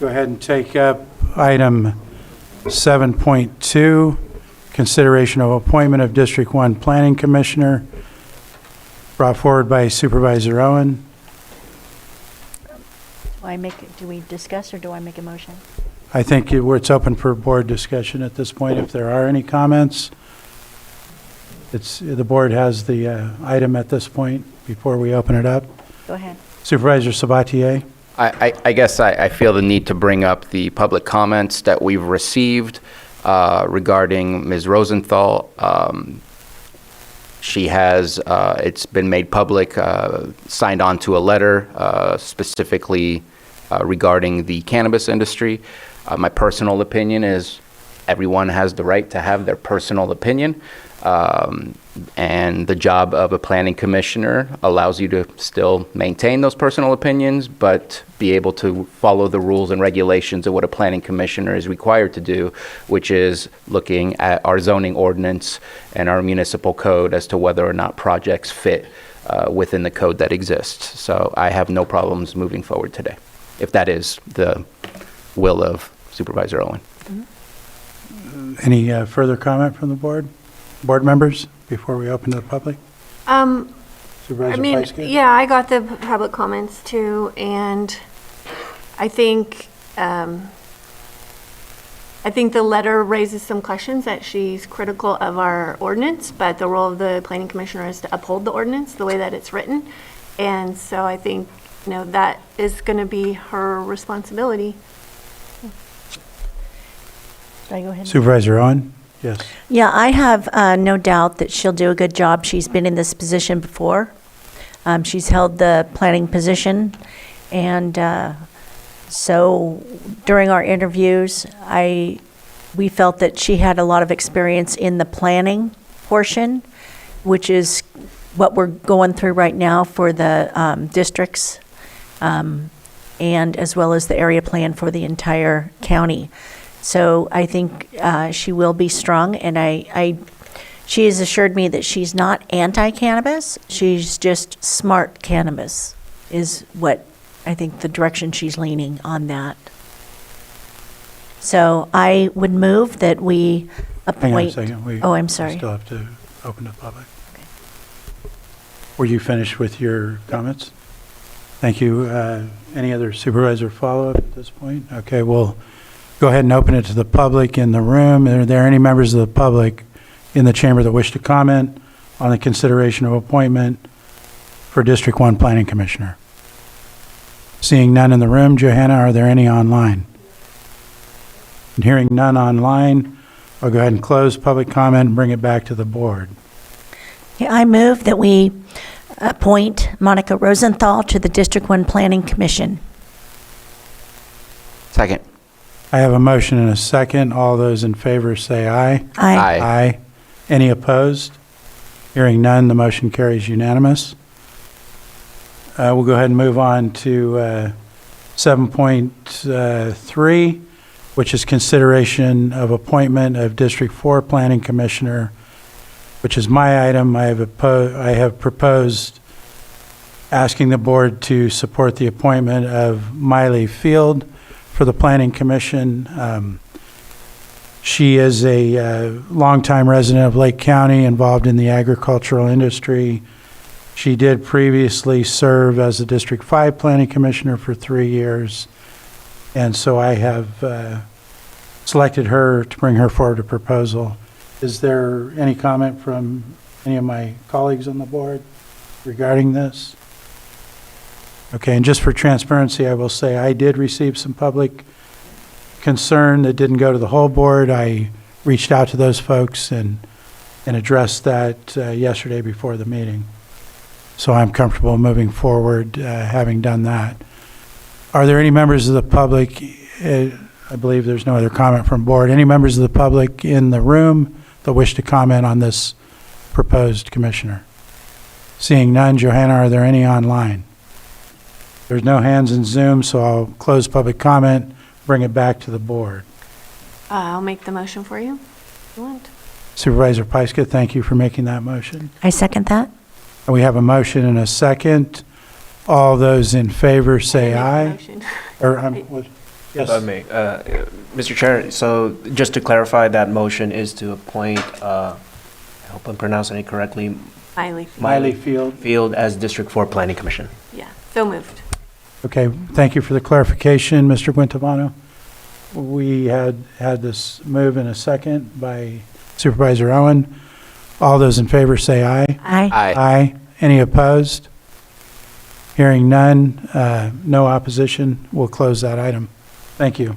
Go ahead and take up item 7.2, consideration of appointment of District 1 Planning Commissioner, brought forward by Supervisor Owen. Do we discuss or do I make a motion? I think it's open for board discussion at this point. If there are any comments, the board has the item at this point before we open it up. Go ahead. Supervisor Sabatier? I guess I feel the need to bring up the public comments that we've received regarding Ms. Rosenthal. She has, it's been made public, signed on to a letter specifically regarding the cannabis industry. My personal opinion is everyone has the right to have their personal opinion. And the job of a planning commissioner allows you to still maintain those personal opinions, but be able to follow the rules and regulations of what a planning commissioner is required to do, which is looking at our zoning ordinance and our municipal code as to whether or not projects fit within the code that exists. So I have no problems moving forward today, if that is the will of Supervisor Owen. Any further comment from the board? Board members, before we open to the public? Supervisor Pyska? Yeah, I got the public comments too, and I think the letter raises some questions that she's critical of our ordinance, but the role of the planning commissioner is to uphold the ordinance the way that it's written. And so I think, that is going to be her responsibility. Should I go ahead? Supervisor Owen? Yes. Yeah, I have no doubt that she'll do a good job. She's been in this position before. She's held the planning position. And so during our interviews, we felt that she had a lot of experience in the planning portion, which is what we're going through right now for the districts, and as well as the area plan for the entire county. So I think she will be strong, and she has assured me that she's not anti-cannabis. She's just smart cannabis is what I think the direction she's leaning on that. So I would move that we appoint. Hang on a second. I'm sorry. We still have to open to the public. Okay. Were you finished with your comments? Thank you. Any other supervisor follow-up at this point? Okay, we'll go ahead and open it to the public in the room. Are there any members of the public in the chamber that wish to comment on the consideration of appointment for District 1 Planning Commissioner? Seeing none in the room, Johanna, are there any online? And hearing none online, I'll go ahead and close public comment and bring it back to the board. Yeah, I move that we appoint Monica Rosenthal to the District 1 Planning Commission. Second. I have a motion and a second. All those in favor say aye. Aye. Aye. Any opposed? Hearing none, the motion carries unanimous. We'll go ahead and move on to 7.3, which is consideration of appointment of District 4 Planning Commissioner, which is my item. I have proposed asking the board to support the appointment of Miley Field for the Planning Commission. She is a longtime resident of Lake County, involved in the agricultural industry. She did previously serve as the District 5 Planning Commissioner for 3 years, and so I have selected her to bring her forward a proposal. Is there any comment from any of my colleagues on the board regarding this? Okay, and just for transparency, I will say I did receive some public concern that didn't go to the whole board. I reached out to those folks and addressed that yesterday before the meeting. So I'm comfortable moving forward having done that. Are there any members of the public, I believe there's no other comment from board, any members of the public in the room that wish to comment on this proposed commissioner? Seeing none, Johanna, are there any online? There's no hands in Zoom, so I'll close public comment, bring it back to the board. I'll make the motion for you if you want. Supervisor Pyska, thank you for making that motion. I second that. And we have a motion and a second. All those in favor say aye. Motion. Or Yes. If I may, Mr. Chair, so just to clarify, that motion is to appoint, I hope I'm pronouncing it correctly, Miley. Miley Field. Field as District 4 Planning Commission. Yeah, so moved. Okay, thank you for the clarification, Mr. Quintabano. We had this move in a second by Supervisor Owen. All those in favor say aye. Aye. Aye. Any opposed? Hearing none, no opposition, we'll close that item. Thank you.